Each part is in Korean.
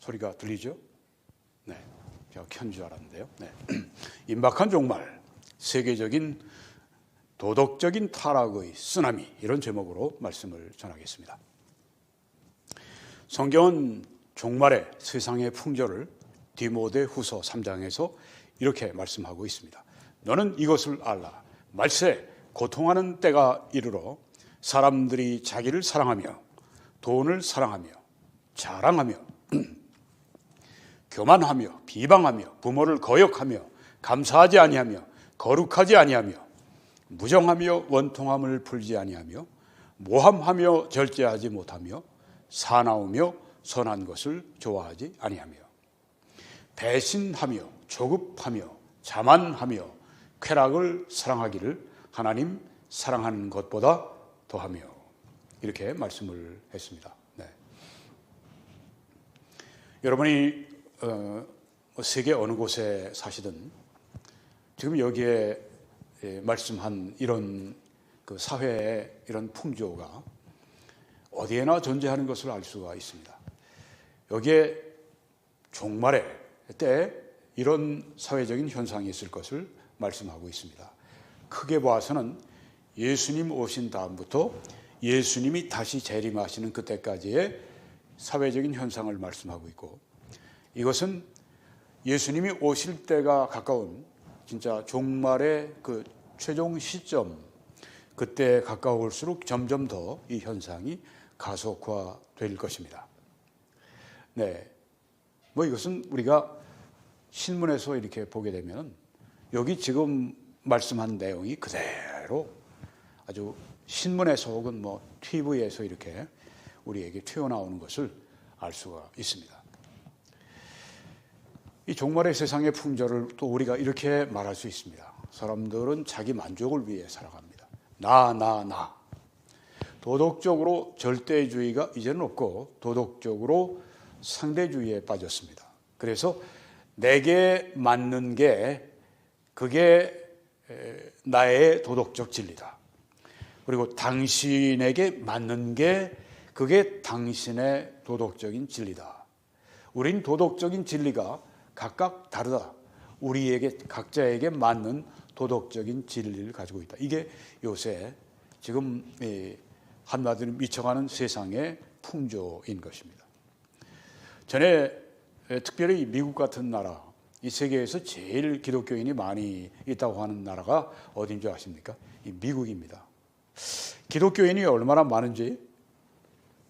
소리가 들리죠? 네, 제가 켠 줄 알았는데요. 네. 임박한 종말, 세계적인 도덕적인 타락의 쓰나미, 이런 제목으로 말씀을 전하겠습니다. 성경은 종말의 세상의 풍조를 디모데 후서 3장에서 이렇게 말씀하고 있습니다. 너는 이것을 알라. 말세 고통하는 때가 이르러 사람들이 자기를 사랑하며 돈을 사랑하며 자랑하며 교만하며 비방하며 부모를 거역하며 감사하지 아니하며 거룩하지 아니하며 무정하며 원통함을 풀지 아니하며 모함하며 절제하지 못하며 사나우며 선한 것을 좋아하지 아니하며 배신하며 조급하며 자만하며 쾌락을 사랑하기를 하나님 사랑하는 것보다 더하며, 이렇게 말씀을 했습니다. 네. 여러분이 세계 어느 곳에 사시든 지금 여기에 말씀한 이런 그 사회의 이런 풍조가 어디에나 존재하는 것을 알 수가 있습니다. 여기에 종말의 때 이런 사회적인 현상이 있을 것을 말씀하고 있습니다. 크게 봐서는 예수님 오신 다음부터 예수님이 다시 재림하시는 그때까지의 사회적인 현상을 말씀하고 있고, 이것은 예수님이 오실 때가 가까운 진짜 종말의 그 최종 시점, 그때 가까울수록 점점 더 이 현상이 가속화될 것입니다. 네, 뭐 이것은 우리가 신문에서 이렇게 보게 되면 여기 지금 말씀한 내용이 그대로 아주 신문에서 혹은 뭐 TV에서 이렇게 우리에게 튀어나오는 것을 알 수가 있습니다. 이 종말의 세상의 풍조를 또 우리가 이렇게 말할 수 있습니다. 사람들은 자기 만족을 위해 살아갑니다. 나. 도덕적으로 절대주의가 이제는 없고 도덕적으로 상대주의에 빠졌습니다. 그래서 내게 맞는 게 그게 나의 도덕적 진리다. 그리고 당신에게 맞는 게 그게 당신의 도덕적인 진리다. 우린 도덕적인 진리가 각각 다르다. 우리에게 각자에게 맞는 도덕적인 진리를 가지고 있다. 이게 요새 지금 한마디로 미쳐가는 세상의 풍조인 것입니다. 전에 특별히 미국 같은 나라, 이 세계에서 제일 기독교인이 많이 있다고 하는 나라가 어딘 줄 아십니까? 이 미국입니다. 기독교인이 얼마나 많은지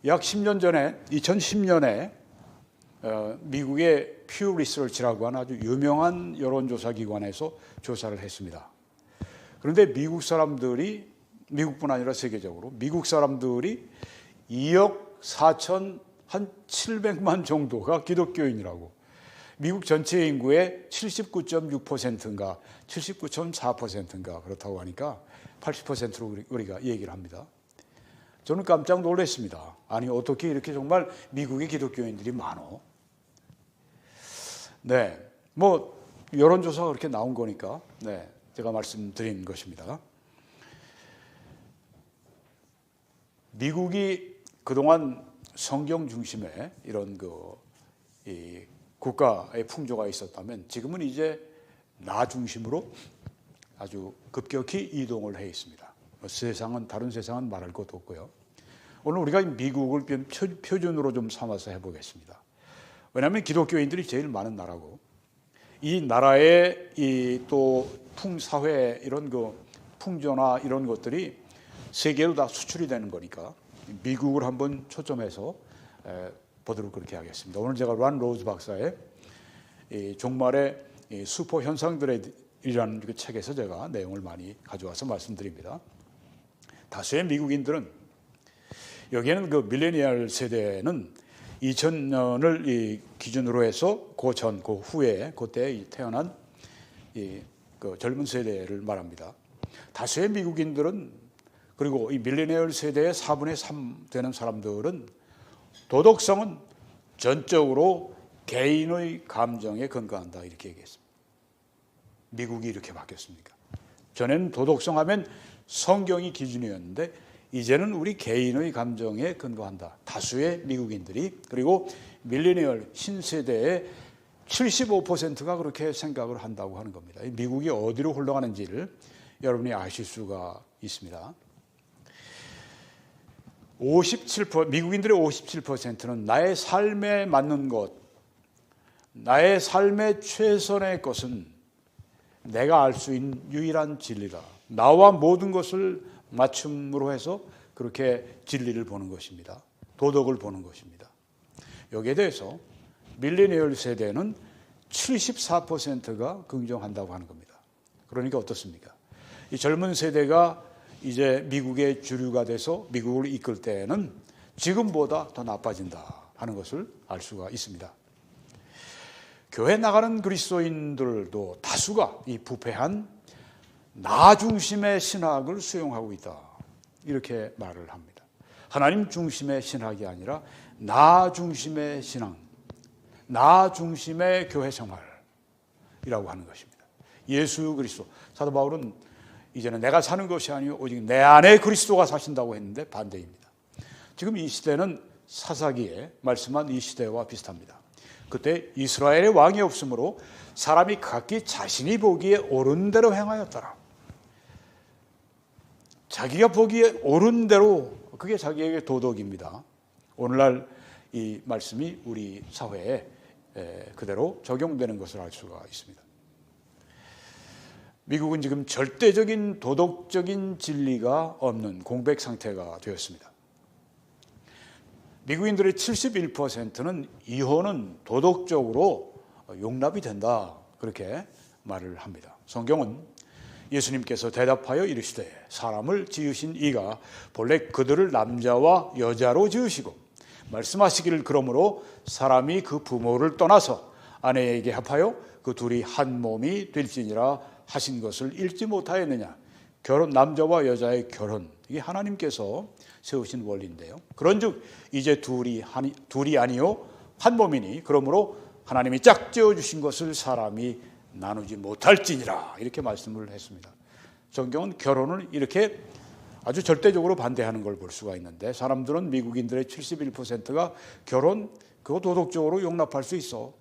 약 10년 전에 2010년에 미국의 퓨 리서치라고 하는 아주 유명한 여론조사 기관에서 조사를 했습니다. 그런데 미국 사람들이, 미국뿐 아니라 세계적으로 미국 사람들이 2억 4천 한 700만 정도가 기독교인이라고, 미국 전체 인구의 79.6%인가 79.4%인가 그렇다고 하니까 80%로 우리가 얘기를 합니다. 저는 깜짝 놀랐습니다. 아니 어떻게 이렇게 정말 미국의 기독교인들이 많어? 네, 뭐 여론조사가 그렇게 나온 거니까 네, 제가 말씀드린 것입니다. 미국이 그동안 성경 중심의 이런 이 국가의 풍조가 있었다면 지금은 이제 나 중심으로 아주 급격히 이동을 해 있습니다. 세상은, 다른 세상은 말할 것도 없고요. 오늘 우리가 미국을 표준으로 좀 삼아서 해보겠습니다. 왜냐하면 기독교인들이 제일 많은 나라고, 이 나라의 이 또 풍사회 이런 풍조나 이런 것들이 세계로 다 수출이 되는 거니까 미국을 한번 초점해서 보도록 그렇게 하겠습니다. 오늘 제가 란 로즈 박사의 종말의 수포 현상들이라는 그 책에서 제가 내용을 많이 가져와서 말씀드립니다. 다수의 미국인들은, 여기에는 그 밀레니얼 세대는 2000년을 기준으로 해서 그 전, 그 후에 그때 태어난 그 젊은 세대를 말합니다. 다수의 미국인들은, 그리고 이 밀레니얼 세대의 4분의 3 되는 사람들은 도덕성은 전적으로 개인의 감정에 근거한다, 이렇게 얘기했습니다. 미국이 이렇게 바뀌었습니까? 전에는 도덕성 하면 성경이 기준이었는데 이제는 우리 개인의 감정에 근거한다. 다수의 미국인들이, 그리고 밀레니얼 신세대의 75%가 그렇게 생각을 한다고 하는 겁니다. 미국이 어디로 흘러가는지를 여러분이 아실 수가 있습니다. 미국인들의 57%는 나의 삶에 맞는 것, 나의 삶의 최선의 것은 내가 알 수 있는 유일한 진리다. 나와 모든 것을 맞춤으로 해서 그렇게 진리를 보는 것입니다. 도덕을 보는 것입니다. 여기에 대해서 밀레니얼 세대는 74%가 긍정한다고 하는 겁니다. 그러니까 어떻습니까? 이 젊은 세대가 이제 미국의 주류가 돼서 미국을 이끌 때에는 지금보다 더 나빠진다 하는 것을 알 수가 있습니다. 교회 나가는 그리스도인들도 다수가 이 부패한 나 중심의 신학을 수용하고 있다, 이렇게 말을 합니다. 하나님 중심의 신학이 아니라 나 중심의 신앙, 나 중심의 교회 생활이라고 하는 것입니다. 예수 그리스도, 사도 바울은 이제는 내가 사는 것이 아니요 오직 내 안에 그리스도가 사신다고 했는데 반대입니다. 지금 이 시대는 사사기에 말씀한 이 시대와 비슷합니다. 그때 이스라엘의 왕이 없으므로 사람이 각기 자신이 보기에 옳은 대로 행하였더라. 자기가 보기에 옳은 대로, 그게 자기에게 도덕입니다. 오늘날 이 말씀이 우리 사회에 그대로 적용되는 것을 알 수가 있습니다. 미국은 지금 절대적인 도덕적인 진리가 없는 공백 상태가 되었습니다. 미국인들의 71%는 이혼은 도덕적으로 용납이 된다, 그렇게 말을 합니다. 성경은 예수님께서 대답하여 이르시되 사람을 지으신 이가 본래 그들을 남자와 여자로 지으시고 말씀하시기를 그러므로 사람이 그 부모를 떠나서 아내에게 합하여 그 둘이 한 몸이 될지니라 하신 것을 읽지 못하였느냐. 결혼, 남자와 여자의 결혼, 이게 하나님께서 세우신 원리인데요. 그런즉 이제 둘이 아니요 한 몸이니 그러므로 하나님이 짝지어 주신 것을 사람이 나누지 못할지니라, 이렇게 말씀을 했습니다. 성경은 결혼을 이렇게 아주 절대적으로 반대하는 걸 볼 수가 있는데, 사람들은, 미국인들의 71%가 결혼, 그거 도덕적으로 용납할 수 있어,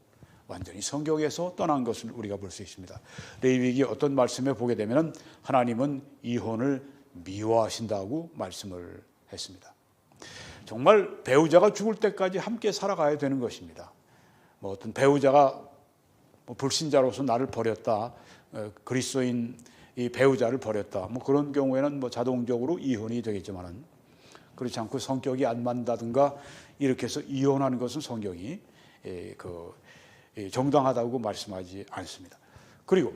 완전히 성경에서 떠난 것을 우리가 볼 수 있습니다. 레위기 어떤 말씀에 보게 되면 하나님은 이혼을 미워하신다고 말씀을 했습니다. 정말 배우자가 죽을 때까지 함께 살아가야 되는 것입니다. 어떤 배우자가 불신자로서 나를 버렸다, 그리스도인 이 배우자를 버렸다, 그런 경우에는 자동적으로 이혼이 되겠지만은, 그렇지 않고 성격이 안 맞는다든가 이렇게 해서 이혼하는 것은 성경이 정당하다고 말씀하지 않습니다. 그리고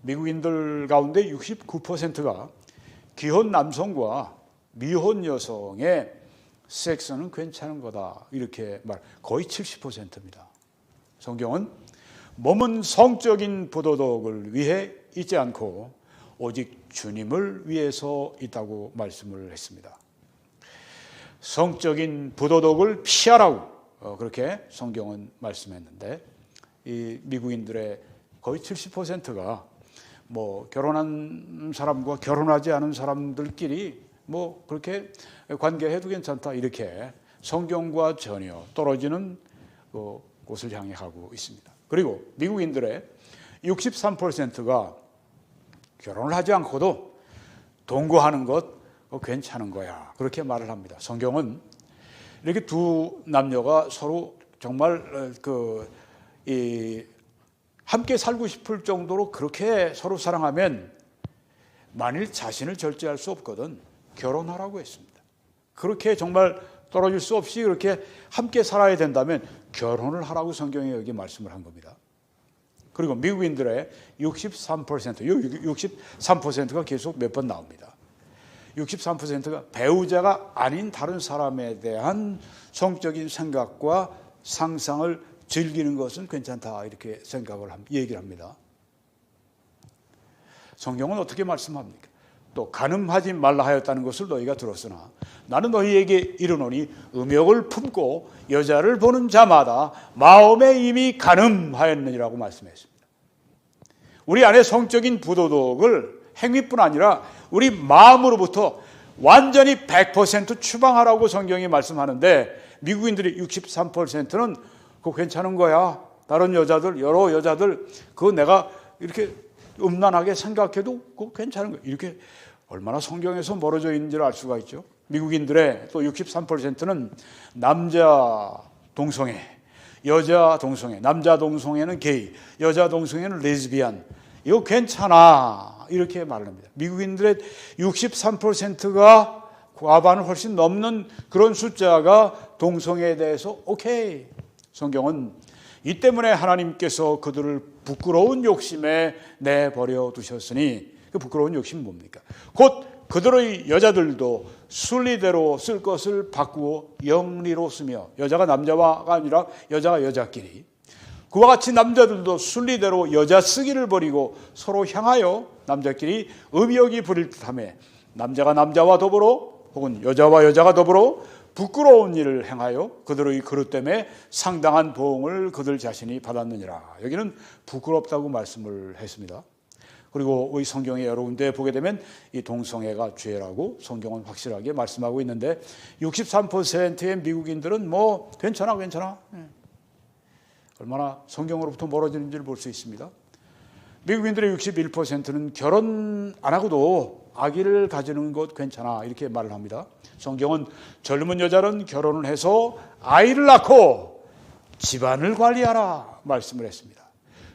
미국인들 가운데 69%가 기혼 남성과 미혼 여성의 섹스는 괜찮은 거다, 이렇게 거의 70%입니다. 성경은 몸은 성적인 부도덕을 위해 있지 않고 오직 주님을 위해서 있다고 말씀을 했습니다. 성적인 부도덕을 피하라고 그렇게 성경은 말씀했는데, 이 미국인들의 거의 70%가 결혼한 사람과 결혼하지 않은 사람들끼리 그렇게 관계해도 괜찮다, 이렇게 성경과 전혀 떨어지는 곳을 향해 가고 있습니다. 그리고 미국인들의 63%가 결혼을 하지 않고도 동거하는 것 괜찮은 거야, 그렇게 말을 합니다. 성경은 이렇게 두 남녀가 서로 정말 함께 살고 싶을 정도로 그렇게 서로 사랑하면 만일 자신을 절제할 수 없거든 결혼하라고 했습니다. 그렇게 정말 떨어질 수 없이 그렇게 함께 살아야 된다면 결혼을 하라고 성경에 여기 말씀을 한 겁니다. 그리고 미국인들의 63%가 계속 몇 번 나옵니다. 63%가 배우자가 아닌 다른 사람에 대한 성적인 생각과 상상을 즐기는 것은 괜찮다, 이렇게 얘기를 합니다. 성경은 어떻게 말씀합니까? 또 간음하지 말라 하였다는 것을 너희가 들었으나 나는 너희에게 이르노니 음욕을 품고 여자를 보는 자마다 마음에 이미 간음하였느니라고 말씀했습니다. 우리 안에 성적인 부도덕을 행위뿐 아니라 우리 마음으로부터 완전히 100% 추방하라고 성경이 말씀하는데 미국인들이 63%는 그거 괜찮은 거야. 다른 여자들, 여러 여자들 그거 내가 이렇게 음란하게 생각해도 그거 괜찮은 거야. 이렇게 얼마나 성경에서 멀어져 있는지를 알 수가 있죠. 미국인들의 또 63%는 남자 동성애, 여자 동성애, 남자 동성애는 게이, 여자 동성애는 레즈비안. 이거 괜찮아. 이렇게 말을 합니다. 미국인들의 63%가 과반을 훨씬 넘는 그런 숫자가 동성애에 대해서 오케이. 성경은 이 때문에 하나님께서 그들을 부끄러운 욕심에 내버려 두셨으니 그 부끄러운 욕심은 뭡니까? 곧 그들의 여자들도 순리대로 쓸 것을 바꾸어 영리로 쓰며 여자가 남자가 아니라 여자가 여자끼리 그와 같이 남자들도 순리대로 여자 쓰기를 버리고 서로 향하여 남자끼리 의욕이 부릴 듯하며 남자가 남자와 더불어 혹은 여자와 여자가 더불어 부끄러운 일을 행하여 그들의 그릇 때문에 상당한 보응을 그들 자신이 받았느니라. 여기는 부끄럽다고 말씀을 했습니다. 그리고 우리 성경에 여러 군데 보게 되면 이 동성애가 죄라고 성경은 확실하게 말씀하고 있는데 63%의 미국인들은 뭐 괜찮아. 얼마나 성경으로부터 멀어지는지를 볼 수 있습니다. 미국인들의 61%는 결혼 안 하고도 아기를 가지는 것 괜찮아 이렇게 말을 합니다. 성경은 젊은 여자는 결혼을 해서 아이를 낳고 집안을 관리하라 말씀을 했습니다.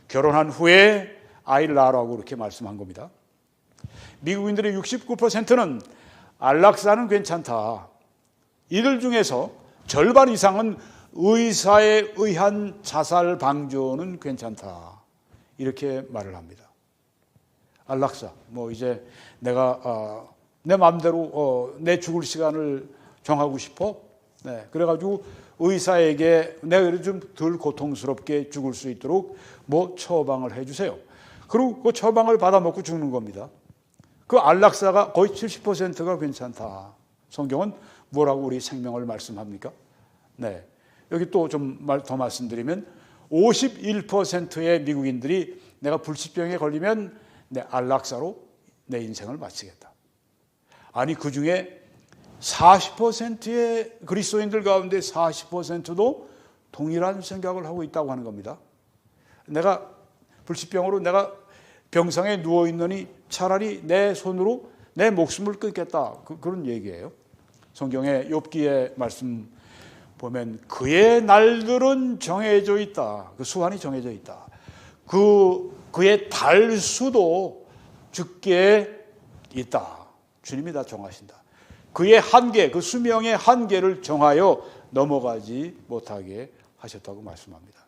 결혼한 후에 아이를 낳으라고 그렇게 말씀한 겁니다. 미국인들의 69%는 안락사는 괜찮다. 이들 중에서 절반 이상은 의사에 의한 자살 방조는 괜찮다. 이렇게 말을 합니다. 안락사, 뭐 이제 내가 내 마음대로 내 죽을 시간을 정하고 싶어. 네, 그래가지고 의사에게 내가 좀 덜 고통스럽게 죽을 수 있도록 뭐 처방을 해주세요. 그리고 그 처방을 받아먹고 죽는 겁니다. 그 안락사가 거의 70%가 괜찮다. 성경은 뭐라고 우리 생명을 말씀합니까? 네, 여기 또 좀 더 말씀드리면 51%의 미국인들이 내가 불치병에 걸리면 내 안락사로 내 인생을 마치겠다. 아니 그 중에 40%의 그리스도인들 가운데 40%도 동일한 생각을 하고 있다고 하는 겁니다. 내가 불치병으로 내가 병상에 누워있느니 차라리 내 손으로 내 목숨을 끊겠다. 그런 얘기예요. 성경의 욥기의 말씀 보면 그의 날들은 정해져 있다. 그 수완이 정해져 있다. 그의 달수도 주께 있다. 주님이 다 정하신다. 그의 한계, 그 수명의 한계를 정하여 넘어가지 못하게 하셨다고 말씀합니다.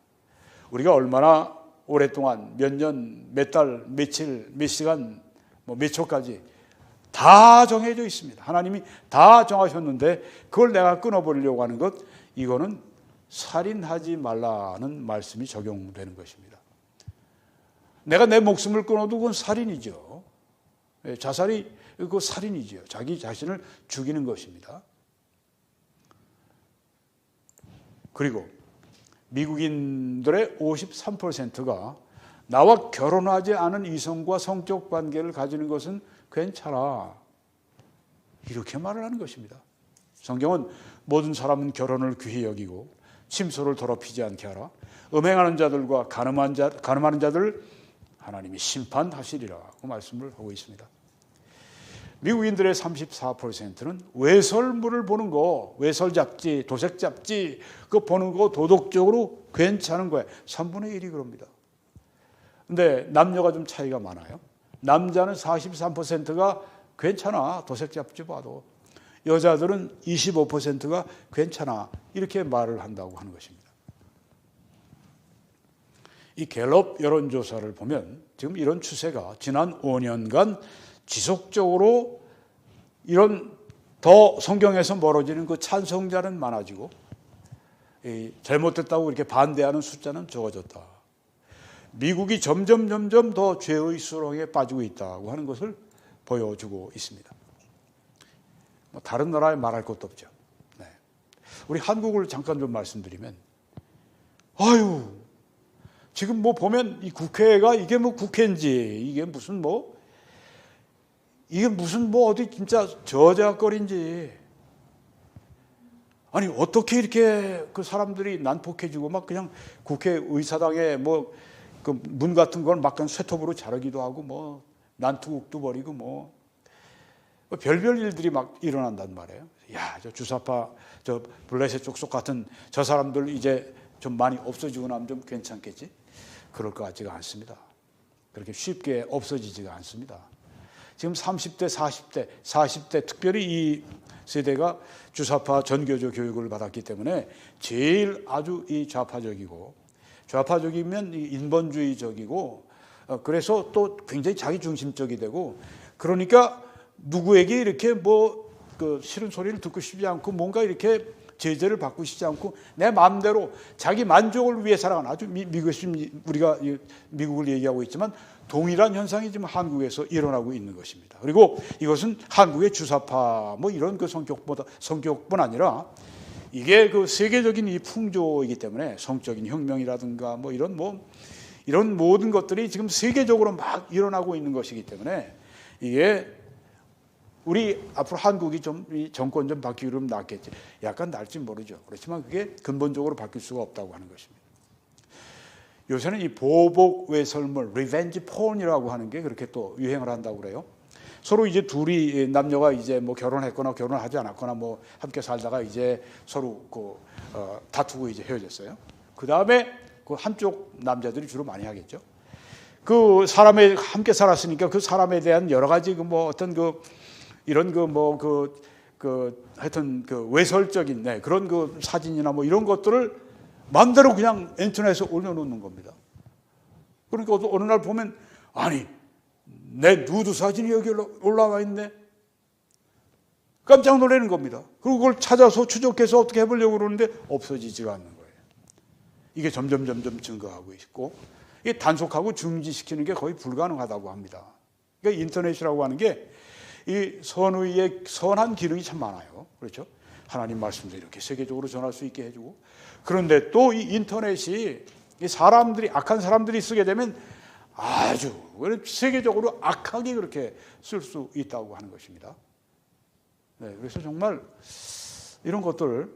우리가 얼마나 오랫동안 몇 년, 몇 달, 며칠, 몇 시간, 몇 초까지 다 정해져 있습니다. 하나님이 다 정하셨는데 그걸 내가 끊어버리려고 하는 것, 이거는 살인하지 말라는 말씀이 적용되는 것입니다. 내가 내 목숨을 끊어도 그건 살인이죠. 자살이 그 살인이죠. 자기 자신을 죽이는 것입니다. 그리고 미국인들의 53%가 나와 결혼하지 않은 이성과 성적 관계를 가지는 것은 괜찮아. 이렇게 말을 하는 것입니다. 성경은 모든 사람은 결혼을 귀히 여기고 침소를 더럽히지 않게 하라. 음행하는 자들과 간음하는 자들 하나님이 심판하시리라고 말씀을 하고 있습니다. 미국인들의 34%는 외설물을 보는 거, 외설 잡지, 도색 잡지, 그거 보는 거 도덕적으로 괜찮은 거예요. 3분의 1이 그럽니다. 근데 남녀가 좀 차이가 많아요. 남자는 43%가 괜찮아, 도색 잡지 봐도. 여자들은 25%가 괜찮아, 이렇게 말을 한다고 하는 것입니다. 이 갤럽 여론조사를 보면 지금 이런 추세가 지난 5년간 지속적으로 이런 더 성경에서 멀어지는 그 찬성자는 많아지고 잘못됐다고 이렇게 반대하는 숫자는 적어졌다. 미국이 점점 더 죄의 수렁에 빠지고 있다고 하는 것을 보여주고 있습니다. 다른 나라에 말할 것도 없죠. 네. 우리 한국을 잠깐 좀 말씀드리면, 아유, 지금 보면 이 국회가 이게 국회인지 이게 무슨 이게 무슨 뭐 어디 진짜 저작거리인지. 아니 어떻게 이렇게 그 사람들이 난폭해지고 막 그냥 국회의사당에 뭐 그 문 같은 걸 막 그냥 쇠톱으로 자르기도 하고 뭐 난투극도 벌이고 뭐 별별 일들이 막 일어난단 말이에요. 야, 저 주사파, 저 블레셋 족속 같은 저 사람들 이제 좀 많이 없어지고 나면 좀 괜찮겠지? 그럴 것 같지가 않습니다. 그렇게 쉽게 없어지지가 않습니다. 지금 30대, 40대 특별히 이 세대가 주사파 전교조 교육을 받았기 때문에 제일 아주 이 좌파적이면 인본주의적이고 그래서 또 굉장히 자기 중심적이 되고 그러니까 누구에게 이렇게 뭐 그 싫은 소리를 듣고 싶지 않고 뭔가 이렇게 제재를 받고 싶지 않고 내 마음대로 자기 만족을 위해 살아가는 아주 우리가 미국을 얘기하고 있지만 동일한 현상이 지금 한국에서 일어나고 있는 것입니다. 그리고 이것은 한국의 주사파 뭐 이런 그 성격뿐 아니라 이게 그 세계적인 이 풍조이기 때문에 성적인 혁명이라든가 뭐 이런 모든 것들이 지금 세계적으로 막 일어나고 있는 것이기 때문에 이게 우리 앞으로 한국이 좀 이 정권 좀 바뀌면 낫겠지. 약간 날지 모르죠. 그렇지만 그게 근본적으로 바뀔 수가 없다고 하는 것입니다. 요새는 이 보복 외설물, 리벤지 폰이라고 하는 게 그렇게 또 유행을 한다고 그래요. 서로 이제 둘이 남녀가 이제 뭐 결혼했거나 결혼하지 않았거나 뭐 함께 살다가 이제 서로 다투고 이제 헤어졌어요. 그 다음에 그 한쪽 남자들이 주로 많이 하겠죠. 그 사람에 함께 살았으니까 그 사람에 대한 여러 가지 그 뭐 어떤 그 이런 하여튼 그 외설적인 그런 그 사진이나 뭐 이런 것들을 마음대로 그냥 인터넷에 올려놓는 겁니다. 그러니까 어느 날 보면 아니 내 누드 사진이 여기 올라와 있네. 깜짝 놀라는 겁니다. 그리고 그걸 찾아서 추적해서 어떻게 해보려고 그러는데 없어지지가 않는 거예요. 이게 점점 증가하고 있고 이게 단속하고 중지시키는 게 거의 불가능하다고 합니다. 그러니까 인터넷이라고 하는 게 이 선의의 선한 기능이 참 많아요. 그렇죠? 하나님 말씀도 이렇게 세계적으로 전할 수 있게 해주고 그런데 또 이 인터넷이 사람들이 악한 사람들이 쓰게 되면 아주 세계적으로 악하게 그렇게 쓸 수 있다고 하는 것입니다. 네, 그래서 정말 이런 것들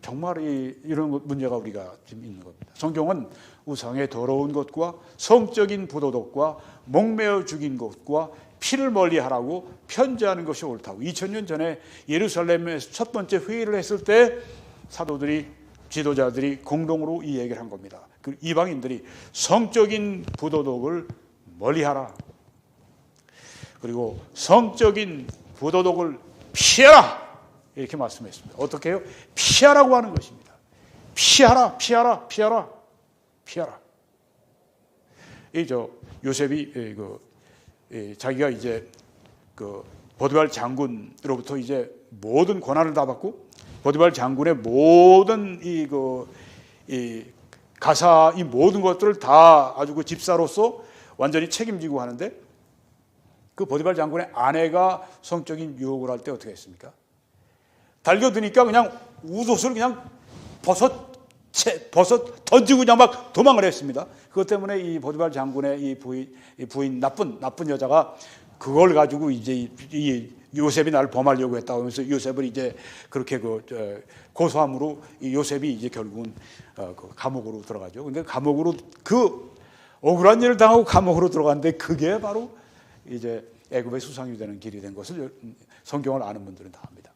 정말 이런 문제가 우리가 지금 있는 겁니다. 성경은 우상의 더러운 것과 성적인 부도덕과 목매어 죽인 것과 피를 멀리하라고 편지하는 것이 옳다고 2000년 전에 예루살렘에서 첫 번째 회의를 했을 때 사도들이 지도자들이 공동으로 이 얘기를 한 겁니다. 그 이방인들이 성적인 부도덕을 멀리하라. 그리고 성적인 부도덕을 피해라. 이렇게 말씀했습니다. 어떻게 해요? 피하라고 하는 것입니다. 피하라. 요셉이 자기가 이제 그 보디발 장군으로부터 이제 모든 권한을 다 받고 보디발 장군의 모든 이 가사 이 모든 것들을 다 아주 그 집사로서 완전히 책임지고 하는데 그 보디발 장군의 아내가 성적인 유혹을 할 때 어떻게 했습니까? 달겨드니까 그냥 웃옷을 그냥 벗어 던지고 그냥 막 도망을 했습니다. 그것 때문에 이 보디발 장군의 이 부인 나쁜 여자가 그걸 가지고 이제 이 요셉이 나를 범하려고 했다고 하면서 요셉을 이제 그렇게 고소함으로 이 요셉이 이제 결국은 감옥으로 들어가죠. 근데 감옥으로 그 억울한 일을 당하고 감옥으로 들어갔는데 그게 바로 이제 애굽의 수상이 되는 길이 된 것을 성경을 아는 분들은 다 압니다.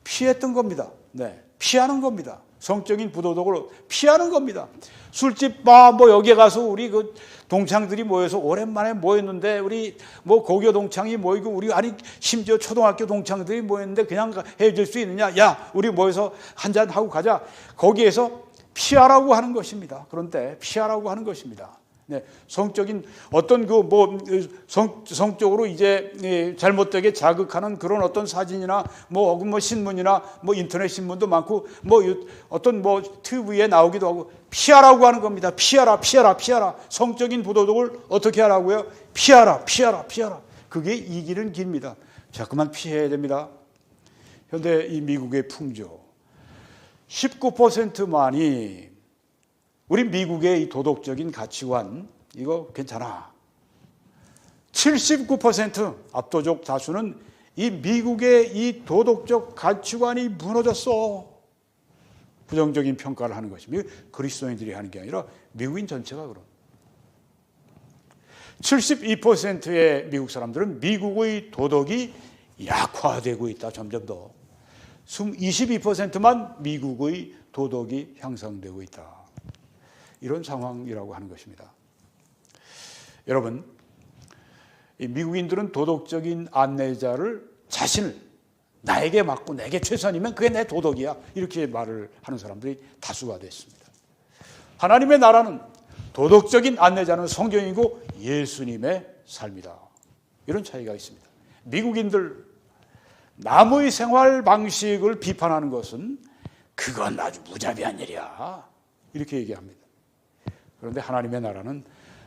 피했던 겁니다. 네, 피하는 겁니다. 성적인 부도덕을 피하는 겁니다. 술집 바 뭐 여기에 가서 우리 그 동창들이 모여서 오랜만에 모였는데 우리 뭐 고교 동창이 모이고 우리 아니 심지어 초등학교 동창들이 모였는데 그냥 헤어질 수 있느냐? 야, 우리 모여서 한잔 하고 가자. 거기에서 피하라고 하는 것입니다. 그런데 피하라고 하는 것입니다. 네, 성적인 어떤 성적으로 이제 잘못되게 자극하는 그런 어떤 사진이나 뭐 신문이나 뭐 인터넷 신문도 많고 뭐 어떤 뭐 TV에 나오기도 하고 피하라고 하는 겁니다. 피하라. 성적인 부도덕을 어떻게 하라고요? 피하라. 그게 이기는 길입니다. 자꾸만 피해야 됩니다. 현대 이 미국의 풍조 19%만이 우리 미국의 이 도덕적인 가치관 이거 괜찮아. 79% 압도적 다수는 이 미국의 이 도덕적 가치관이 무너졌어. 부정적인 평가를 하는 것입니다. 그리스도인들이 하는 게 아니라 미국인 전체가 그런. 72%의 미국 사람들은 미국의 도덕이 약화되고 있다. 점점 더. 22%만 미국의 도덕이 향상되고 있다. 이런 상황이라고 하는 것입니다. 여러분, 이 미국인들은 도덕적인 안내자를 자신을 나에게 맞고 내게 최선이면 그게 내 도덕이야. 이렇게 말을 하는 사람들이 다수가 됐습니다. 하나님의 나라는 도덕적인 안내자는 성경이고 예수님의 삶이다. 이런 차이가 있습니다. 미국인들 남의 생활 방식을 비판하는 것은 그건 아주 무자비한 일이야. 이렇게 얘기합니다. 그런데 하나님의 나라는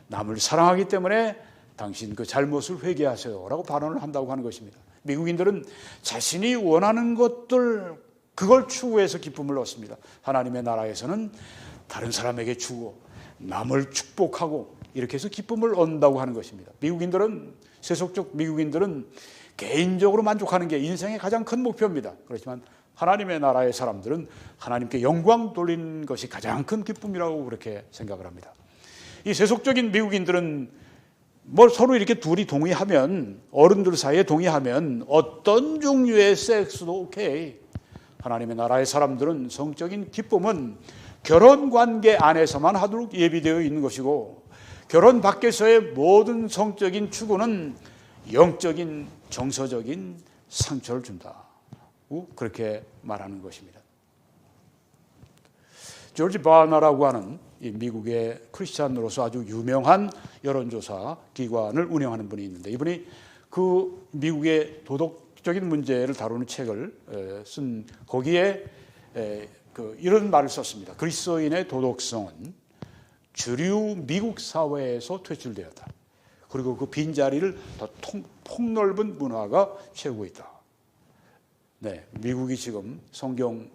남을 사랑하기 때문에 당신 그 잘못을 회개하세요 라고 발언을 한다고 하는 것입니다. 미국인들은 자신이 원하는 것들 그걸 추구해서 기쁨을 얻습니다. 하나님의 나라에서는 다른 사람에게 주고 남을 축복하고 이렇게 해서 기쁨을 얻는다고 하는 것입니다. 미국인들은 세속적 미국인들은 개인적으로 만족하는 게 인생의 가장 큰 목표입니다. 그렇지만 하나님의 나라의 사람들은 하나님께 영광 돌리는 것이 가장 큰 기쁨이라고 그렇게 생각을 합니다. 이 세속적인 미국인들은 뭐 서로 이렇게 둘이 동의하면 어른들 사이에 동의하면 어떤 종류의 섹스도 오케이. 하나님의 나라의 사람들은 성적인 기쁨은 결혼 관계 안에서만 하도록 예비되어 있는 것이고 결혼 밖에서의 모든 성적인 추구는 영적인 정서적인 상처를 준다고 그렇게 말하는 것입니다. 조지 바나라고 하는 이 미국의 크리스찬으로서 아주 유명한 여론조사 기관을 운영하는 분이 있는데 이분이 그 미국의 도덕적인 문제를 다루는 책을 쓴 거기에 이런 말을 썼습니다. 그리스도인의 도덕성은 주류 미국 사회에서 퇴출되었다. 그리고 그 빈자리를 더 폭넓은 문화가 채우고 있다. 네, 미국이 지금 성경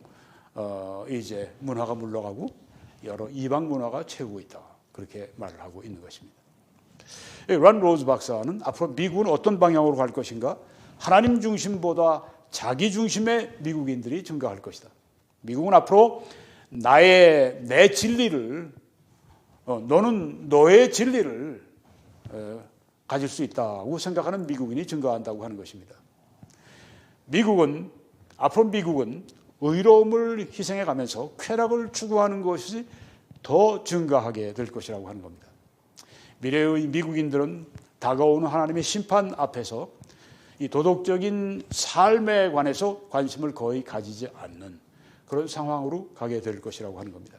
이제 문화가 물러가고 여러 이방 문화가 채우고 있다. 그렇게 말을 하고 있는 것입니다. 란 로즈 박사는 앞으로 미국은 어떤 방향으로 갈 것인가? 하나님 중심보다 자기 중심의 미국인들이 증가할 것이다. 미국은 앞으로 내 진리를 너는 너의 진리를 가질 수 있다고 생각하는 미국인이 증가한다고 하는 것입니다. 앞으로 미국은 의로움을 희생해 가면서 쾌락을 추구하는 것이 더 증가하게 될 것이라고 하는 겁니다. 미래의 미국인들은 다가오는 하나님의 심판 앞에서 이 도덕적인 삶에 관해서 관심을 거의 가지지 않는 그런 상황으로 가게 될 것이라고 하는 겁니다.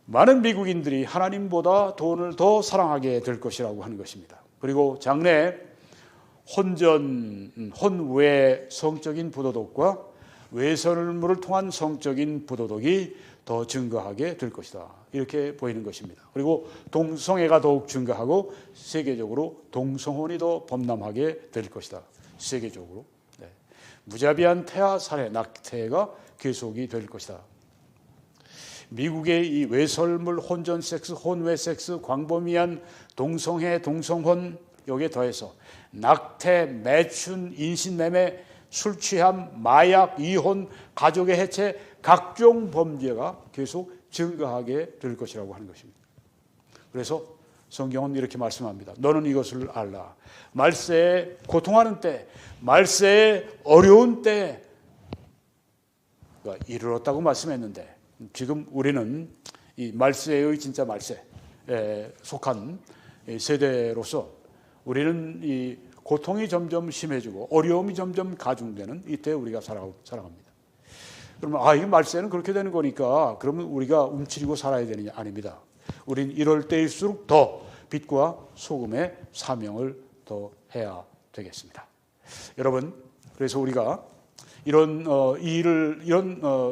많은 미국인들이 하나님보다 돈을 더 사랑하게 될 것이라고 하는 것입니다. 그리고 장래 혼외 성적인 부도덕과 외설물을 통한 성적인 부도덕이 더 증가하게 될 것이다. 이렇게 보이는 것입니다. 그리고 동성애가 더욱 증가하고 세계적으로 동성혼이 더 범람하게 될 것이다. 세계적으로. 네. 무자비한 태아 살해, 낙태가 계속이 될 것이다. 미국의 이 외설물, 혼전 섹스, 혼외 섹스, 광범위한 동성애, 동성혼 여기에 더해서 낙태, 매춘, 인신매매, 술 취함, 마약, 이혼, 가족의 해체, 각종 범죄가 계속 증가하게 될 것이라고 하는 것입니다. 그래서 성경은 이렇게 말씀합니다. 너는 이것을 알라. 말세에 고통하는 때, 말세에 어려운 때가 이르렀다고 말씀했는데 지금 우리는 이 말세의 진짜 말세에 속한 세대로서 우리는 이 고통이 점점 심해지고 어려움이 점점 가중되는 이때 우리가 살아갑니다. 그러면 이 말세는 그렇게 되는 거니까 그러면 우리가 움츠리고 살아야 되느냐? 아닙니다. 우린 이럴 때일수록 더 빛과 소금의 사명을 더 해야 되겠습니다. 여러분, 그래서 우리가 이런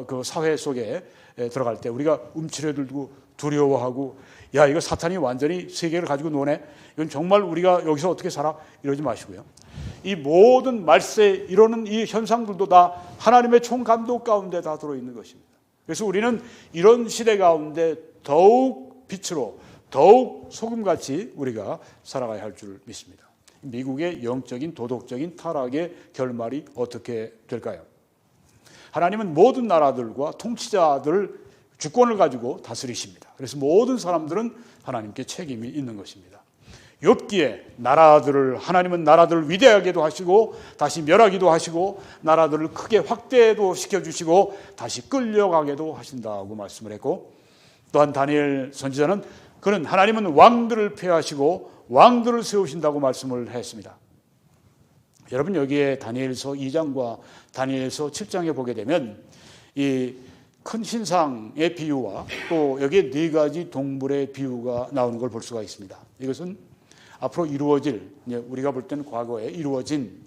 그 사회 속에 들어갈 때 우리가 움츠려들고 두려워하고 야 이거 사탄이 완전히 세계를 가지고 노네. 이건 정말 우리가 여기서 어떻게 살아? 이러지 마시고요. 이 모든 말세 이러는 이 현상들도 다 하나님의 총감독 가운데 다 들어있는 것입니다. 그래서 우리는 이런 시대 가운데 더욱 빛으로 더욱 소금같이 우리가 살아가야 할 줄 믿습니다. 미국의 영적인 도덕적인 타락의 결말이 어떻게 될까요? 하나님은 모든 나라들과 통치자들 주권을 가지고 다스리십니다. 그래서 모든 사람들은 하나님께 책임이 있는 것입니다. 욥기에 하나님은 나라들을 위대하게도 하시고 다시 멸하기도 하시고 나라들을 크게 확대도 시켜주시고 다시 끌려가게도 하신다고 말씀을 했고, 또한 다니엘 선지자는 그는 하나님은 왕들을 폐하시고 왕들을 세우신다고 말씀을 했습니다. 여러분, 여기에 다니엘서 2장과 다니엘서 7장에 보게 되면 이 큰 신상의 비유와 또 여기에 4가지 동물의 비유가 나오는 걸 볼 수가 있습니다. 이것은 앞으로 이루어질, 우리가 볼 때는 과거에 이루어진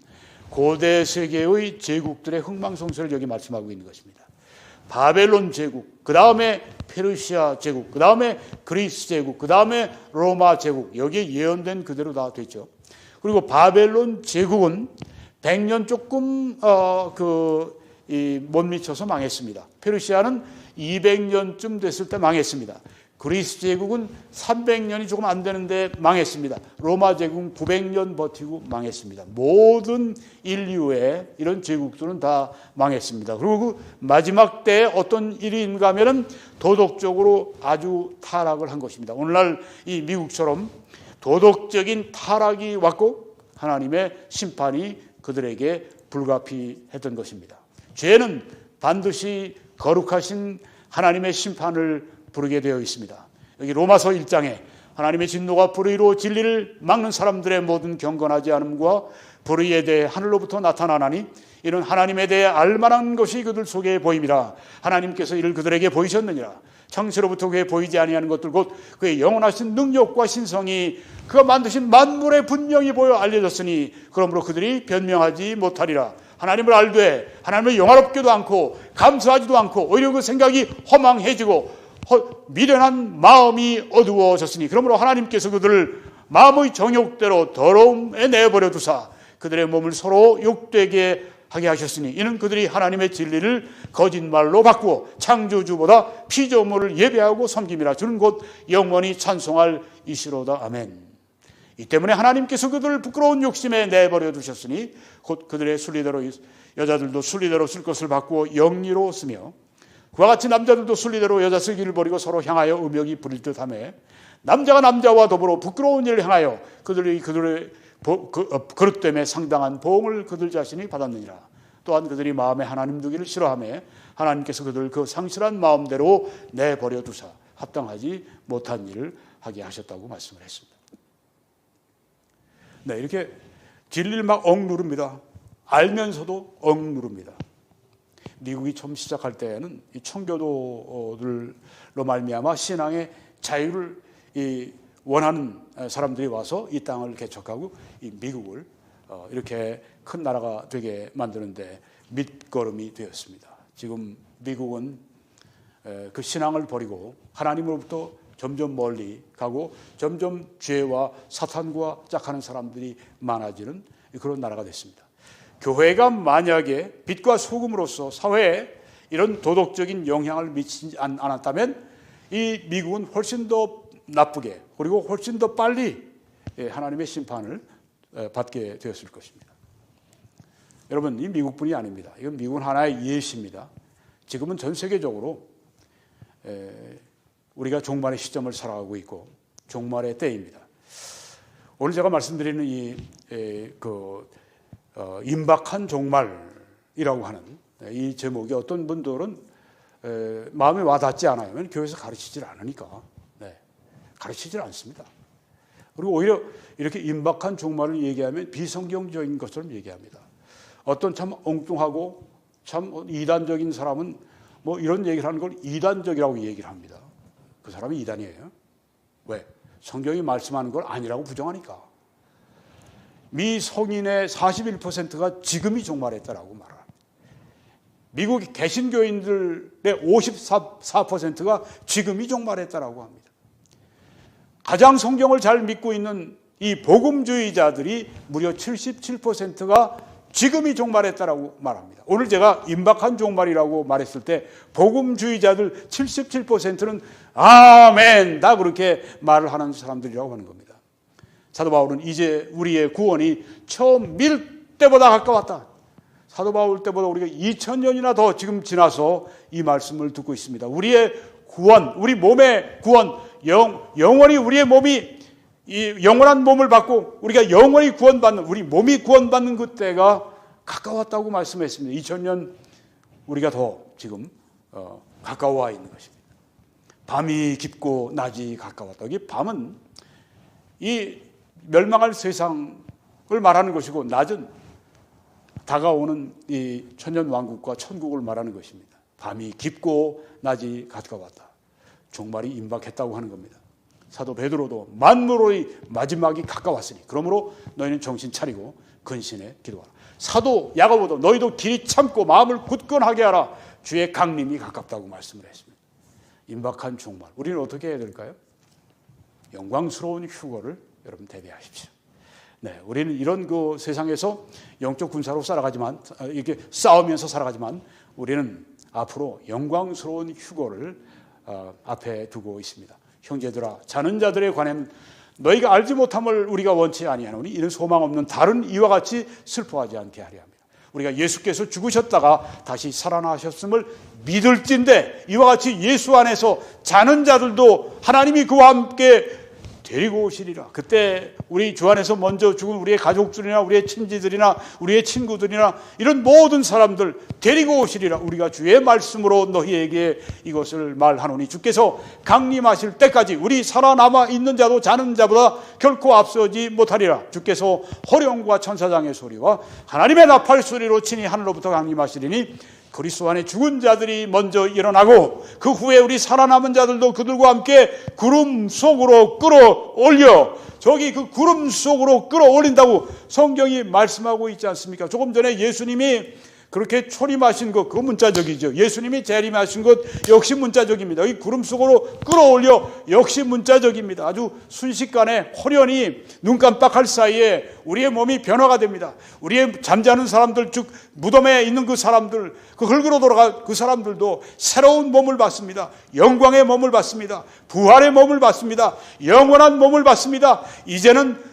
고대 세계의 제국들의 흥망성쇠를 여기 말씀하고 있는 것입니다. 바벨론 제국, 그 다음에 페르시아 제국, 그 다음에 그리스 제국, 그 다음에 로마 제국, 여기에 예언된 그대로 다 됐죠. 그리고 바벨론 제국은 100년 조금 못 미쳐서 망했습니다. 페르시아는 200년쯤 됐을 때 망했습니다. 그리스 제국은 300년이 조금 안 되는데 망했습니다. 로마 제국은 900년 버티고 망했습니다. 모든 인류의 이런 제국들은 다 망했습니다. 그리고 그 마지막 때에 어떤 일인가 하면은 도덕적으로 아주 타락을 한 것입니다. 오늘날 이 미국처럼 도덕적인 타락이 왔고 하나님의 심판이 그들에게 불가피했던 것입니다. 죄는 반드시 거룩하신 하나님의 심판을 부르게 되어 있습니다. 여기 로마서 1장에 하나님의 진노가 불의로 진리를 막는 사람들의 모든 경건하지 않음과 불의에 대해 하늘로부터 나타나나니 이는 하나님에 대해 알만한 것이 그들 속에 보임이라. 하나님께서 이를 그들에게 보이셨느니라. 창세로부터 그에 보이지 아니하는 것들 곧 그의 영원하신 능력과 신성이 그가 만드신 만물에 분명히 보여 알려졌으니 그러므로 그들이 변명하지 못하리라. 하나님을 알되 하나님을 영화롭게도 않고 감사하지도 않고 오히려 그 생각이 허망해지고 미련한 마음이 어두워졌으니 그러므로 하나님께서 그들을 마음의 정욕대로 더러움에 내버려 두사 그들의 몸을 서로 욕되게 하게 하셨으니 이는 그들이 하나님의 진리를 거짓말로 바꾸어 창조주보다 피조물을 예배하고 섬김이라. 주는 곧 영원히 찬송할 이시로다. 아멘. 이 때문에 하나님께서 그들을 부끄러운 욕심에 내버려 두셨으니 곧 그들의 순리대로 여자들도 순리대로 쓸 것을 바꾸어 영리로 쓰며 그와 같이 남자들도 순리대로 여자 쓰기를 버리고 서로 향하여 음욕이 부릴 듯하며 남자가 남자와 더불어 부끄러운 일을 행하여 그들의 그릇 때문에 상당한 보응을 그들 자신이 받았느니라. 또한 그들이 마음에 하나님 두기를 싫어하며 하나님께서 그들을 그 상실한 마음대로 내버려 두사 합당하지 못한 일을 하게 하셨다고 말씀을 했습니다. 네, 이렇게 진리를 막 억누릅니다. 알면서도 억누릅니다. 미국이 처음 시작할 때에는 이 청교도들로 말미암아 신앙의 자유를 원하는 사람들이 와서 이 땅을 개척하고 이 미국을 이렇게 큰 나라가 되게 만드는데 밑거름이 되었습니다. 지금 미국은 그 신앙을 버리고 하나님으로부터 점점 멀리 가고 점점 죄와 사탄과 짝하는 사람들이 많아지는 그런 나라가 됐습니다. 교회가 만약에 빛과 소금으로서 사회에 이런 도덕적인 영향을 미치지 않았다면 이 미국은 훨씬 더 나쁘게 그리고 훨씬 더 빨리 하나님의 심판을 받게 되었을 것입니다. 여러분, 이 미국뿐이 아닙니다. 이건 미국은 하나의 예시입니다. 지금은 전 세계적으로 우리가 종말의 시점을 살아가고 있고 종말의 때입니다. 오늘 제가 말씀드리는 이 임박한 종말이라고 하는 이 제목이 어떤 분들은 마음에 와닿지 않아요. 교회에서 가르치질 않으니까. 가르치질 않습니다. 그리고 오히려 이렇게 임박한 종말을 얘기하면 비성경적인 것처럼 얘기합니다. 어떤 참 엉뚱하고 참 이단적인 사람은 뭐 이런 얘기를 하는 걸 이단적이라고 얘기를 합니다. 그 사람이 이단이에요. 왜? 성경이 말씀하는 걸 아니라고 부정하니까. 미 성인의 41%가 지금이 종말했다라고 말합니다. 미국 개신교인들의 54%가 지금이 종말했다라고 합니다. 가장 성경을 잘 믿고 있는 이 복음주의자들이 무려 77%가 지금이 종말했다라고 말합니다. 오늘 제가 임박한 종말이라고 말했을 때 복음주의자들 77%는 아멘 다 그렇게 말을 하는 사람들이라고 하는 겁니다. 사도 바울은 이제 우리의 구원이 처음 밀 때보다 가까웠다. 사도 바울 때보다 우리가 2000년이나 더 지금 지나서 이 말씀을 듣고 있습니다. 우리의 구원, 우리 몸의 구원, 영원히 우리의 몸이 이 영원한 몸을 받고 우리가 영원히 구원받는, 우리 몸이 구원받는 그때가 가까웠다고 말씀했습니다. 2000년 우리가 더 지금 가까워 있는 것입니다. 밤이 깊고 낮이 가까웠다. 이 밤은 이 멸망할 세상을 말하는 것이고 낮은 다가오는 이 천년왕국과 천국을 말하는 것입니다. 밤이 깊고 낮이 가까웠다. 종말이 임박했다고 하는 겁니다. 사도 베드로도 만물의 마지막이 가까웠으니 그러므로 너희는 정신 차리고 근신에 기도하라. 사도 야고보도 너희도 길이 참고 마음을 굳건하게 하라. 주의 강림이 가깝다고 말씀을 했습니다. 임박한 종말. 우리는 어떻게 해야 될까요? 영광스러운 휴거를 여러분 대비하십시오. 네, 우리는 이런 그 세상에서 영적 군사로 살아가지만 이렇게 싸우면서 살아가지만 우리는 앞으로 영광스러운 휴거를 앞에 두고 있습니다. 형제들아, 자는 자들에 관하면 너희가 알지 못함을 우리가 원치 아니하노니 이는 소망 없는 다른 이와 같이 슬퍼하지 않게 하려 합니다. 우리가 예수께서 죽으셨다가 다시 살아나셨음을 믿을진데 이와 같이 예수 안에서 자는 자들도 하나님이 그와 함께 데리고 오시리라. 그때 우리 주 안에서 먼저 죽은 우리의 가족들이나 우리의 친지들이나 우리의 친구들이나 이런 모든 사람들 데리고 오시리라. 우리가 주의 말씀으로 너희에게 이것을 말하노니 주께서 강림하실 때까지 우리 살아남아 있는 자도 자는 자보다 결코 앞서지 못하리라. 주께서 호령과 천사장의 소리와 하나님의 나팔 소리로 친히 하늘로부터 강림하시리니 그리스도 안에 죽은 자들이 먼저 일어나고 그 후에 우리 살아남은 자들도 그들과 함께 구름 속으로 끌어올려, 저기 그 구름 속으로 끌어올린다고 성경이 말씀하고 있지 않습니까? 조금 전에 예수님이 그렇게 초림하신 것, 그거 문자적이죠. 예수님이 재림하신 것 역시 문자적입니다. 이 구름 속으로 끌어올려 역시 문자적입니다. 아주 순식간에 호련히 눈 깜빡할 사이에 우리의 몸이 변화가 됩니다. 우리의 잠자는 사람들, 즉 무덤에 있는 그 사람들, 그 흙으로 돌아간 그 사람들도 새로운 몸을 받습니다. 영광의 몸을 받습니다. 부활의 몸을 받습니다. 영원한 몸을 받습니다. 이제는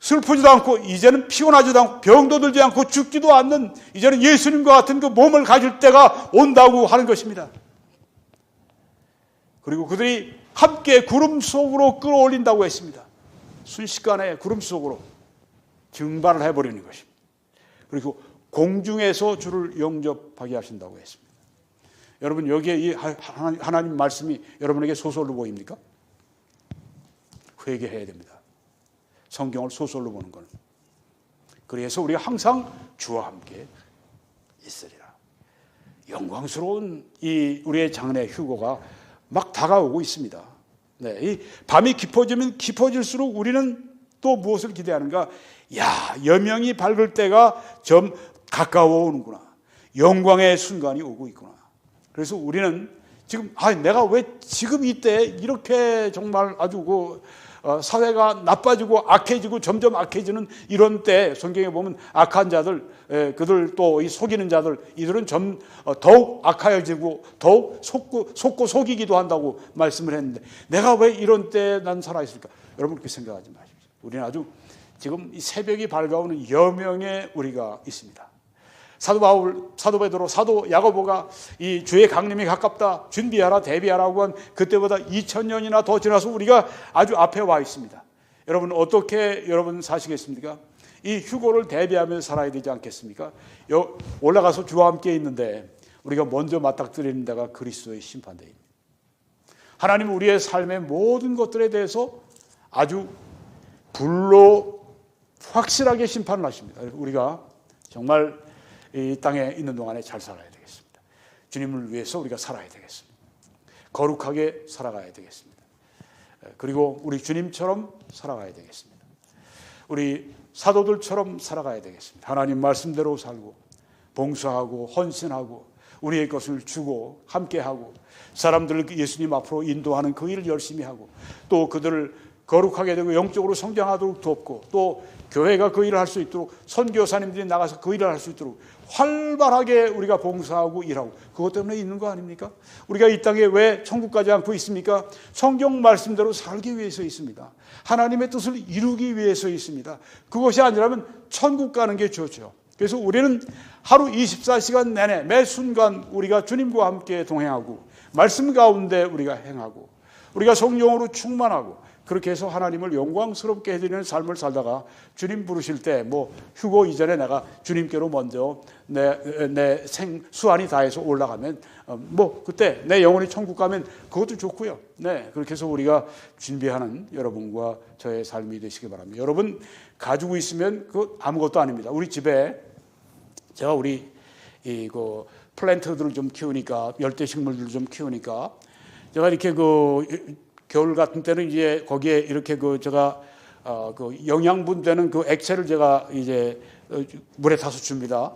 슬프지도 않고 이제는 피곤하지도 않고 병도 들지 않고 죽지도 않는 이제는 예수님과 같은 그 몸을 가질 때가 온다고 하는 것입니다. 그리고 그들이 함께 구름 속으로 끌어올린다고 했습니다. 순식간에 구름 속으로 증발을 해버리는 것입니다. 그리고 공중에서 주를 영접하게 하신다고 했습니다. 여러분, 여기에 이 하나님 말씀이 여러분에게 소설로 보입니까? 회개해야 됩니다. 성경을 소설로 보는 것. 그래서 우리가 항상 주와 함께 있으리라. 영광스러운 이 우리의 장래 휴거가 막 다가오고 있습니다. 네, 이 밤이 깊어지면 깊어질수록 우리는 또 무엇을 기대하는가? 야, 여명이 밝을 때가 좀 가까워 오는구나. 영광의 순간이 오고 있구나. 그래서 우리는 지금 내가 왜 지금 이때 이렇게 정말 아주 사회가 나빠지고 악해지고 점점 악해지는 이런 때 성경에 보면 악한 자들, 그들 또 이 속이는 자들, 이들은 더욱 악하여지고 더욱 속고 속이기도 한다고 말씀을 했는데 나가 왜 이런 때 난 살아있을까? 여러분 그렇게 생각하지 마십시오. 우리는 아주 지금 이 새벽이 밝아오는 여명에 우리가 있습니다. 사도 바울, 사도 베드로, 사도 야고보가 이 주의 강림이 가깝다, 준비하라, 대비하라고 한 그때보다 2000년이나 더 지나서 우리가 아주 앞에 와 있습니다. 여러분 어떻게 여러분 사시겠습니까? 이 휴고를 대비하면서 살아야 되지 않겠습니까? 올라가서 주와 함께 있는데 우리가 먼저 맞닥뜨리는 데가 그리스도의 심판대입니다. 하나님은 우리의 삶의 모든 것들에 대해서 아주 불로 확실하게 심판을 하십니다. 우리가 정말 이 땅에 있는 동안에 잘 살아야 되겠습니다. 주님을 위해서 우리가 살아야 되겠습니다. 거룩하게 살아가야 되겠습니다. 그리고 우리 주님처럼 살아가야 되겠습니다. 우리 사도들처럼 살아가야 되겠습니다. 하나님 말씀대로 살고 봉사하고 헌신하고 우리의 것을 주고 함께하고 사람들을 예수님 앞으로 인도하는 그 일을 열심히 하고 또 그들을 거룩하게 되고 영적으로 성장하도록 돕고, 또 교회가 그 일을 할 수 있도록 선교사님들이 나가서 그 일을 할 수 있도록 활발하게 우리가 봉사하고 일하고, 그것 때문에 있는 거 아닙니까? 우리가 이 땅에 왜 천국 가지 않고 있습니까? 성경 말씀대로 살기 위해서 있습니다. 하나님의 뜻을 이루기 위해서 있습니다. 그것이 아니라면 천국 가는 게 좋죠. 그래서 우리는 하루 24시간 내내 매 순간 우리가 주님과 함께 동행하고, 말씀 가운데 우리가 행하고, 우리가 성령으로 충만하고, 그렇게 해서 하나님을 영광스럽게 해드리는 삶을 살다가 주님 부르실 때, 뭐 휴고 이전에 내가 주님께로 먼저 내 수완이 다해서 올라가면, 뭐 그때 내 영혼이 천국 가면 그것도 좋고요. 네, 그렇게 해서 우리가 준비하는 여러분과 저의 삶이 되시기 바랍니다. 여러분 가지고 있으면 그 아무것도 아닙니다. 우리 집에 제가 우리 이거 플랜트들을 좀 키우니까, 열대 식물들을 좀 키우니까, 제가 이렇게 겨울 같은 때는 이제 거기에 이렇게 제가 그 영양분 되는 그 액체를 제가 이제 물에 타서 줍니다.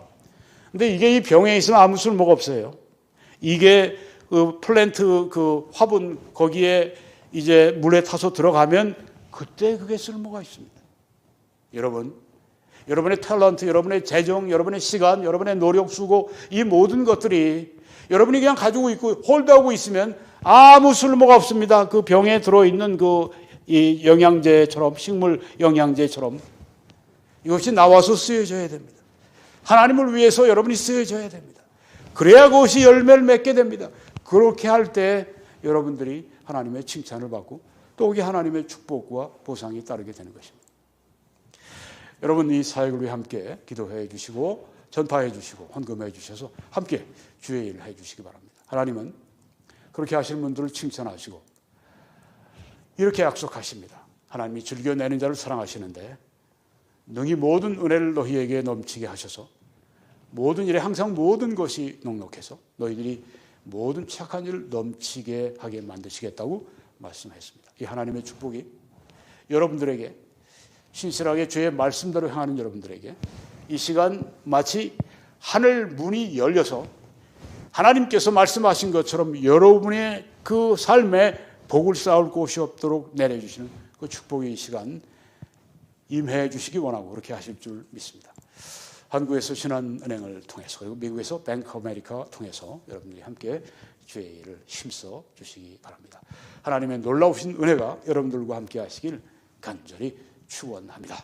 근데 이게 이 병에 있으면 아무 쓸모가 없어요. 이게 그 플랜트 그 화분 거기에 이제 물에 타서 들어가면 그때 그게 쓸모가 있습니다. 여러분, 여러분의 탤런트, 여러분의 재정, 여러분의 시간, 여러분의 노력, 수고, 이 모든 것들이 여러분이 그냥 가지고 있고 홀드하고 있으면 아무 쓸모가 없습니다. 그 병에 들어있는 이 영양제처럼, 식물 영양제처럼 이것이 나와서 쓰여져야 됩니다. 하나님을 위해서 여러분이 쓰여져야 됩니다. 그래야 그것이 열매를 맺게 됩니다. 그렇게 할 때 여러분들이 하나님의 칭찬을 받고, 또 거기 하나님의 축복과 보상이 따르게 되는 것입니다. 여러분, 이 사역을 위해 함께 기도해 주시고 전파해 주시고 헌금해 주셔서 함께 주의 일을 해 주시기 바랍니다. 하나님은 그렇게 하시는 분들을 칭찬하시고 이렇게 약속하십니다. 하나님이 즐겨내는 자를 사랑하시는데 능히 모든 은혜를 너희에게 넘치게 하셔서 모든 일에 항상 모든 것이 넉넉해서 너희들이 모든 착한 일을 넘치게 하게 만드시겠다고 말씀하셨습니다. 이 하나님의 축복이 여러분들에게, 신실하게 주의 말씀대로 행하는 여러분들에게 이 시간 마치 하늘 문이 열려서 하나님께서 말씀하신 것처럼 여러분의 그 삶에 복을 쌓을 곳이 없도록 내려주시는 그 축복의 이 시간 임해 주시기 원하고 그렇게 하실 줄 믿습니다. 한국에서 신한은행을 통해서, 그리고 미국에서 뱅크 아메리카 통해서 여러분들이 함께 주의 일을 힘써 주시기 바랍니다. 하나님의 놀라우신 은혜가 여러분들과 함께 하시길 간절히 축원합니다.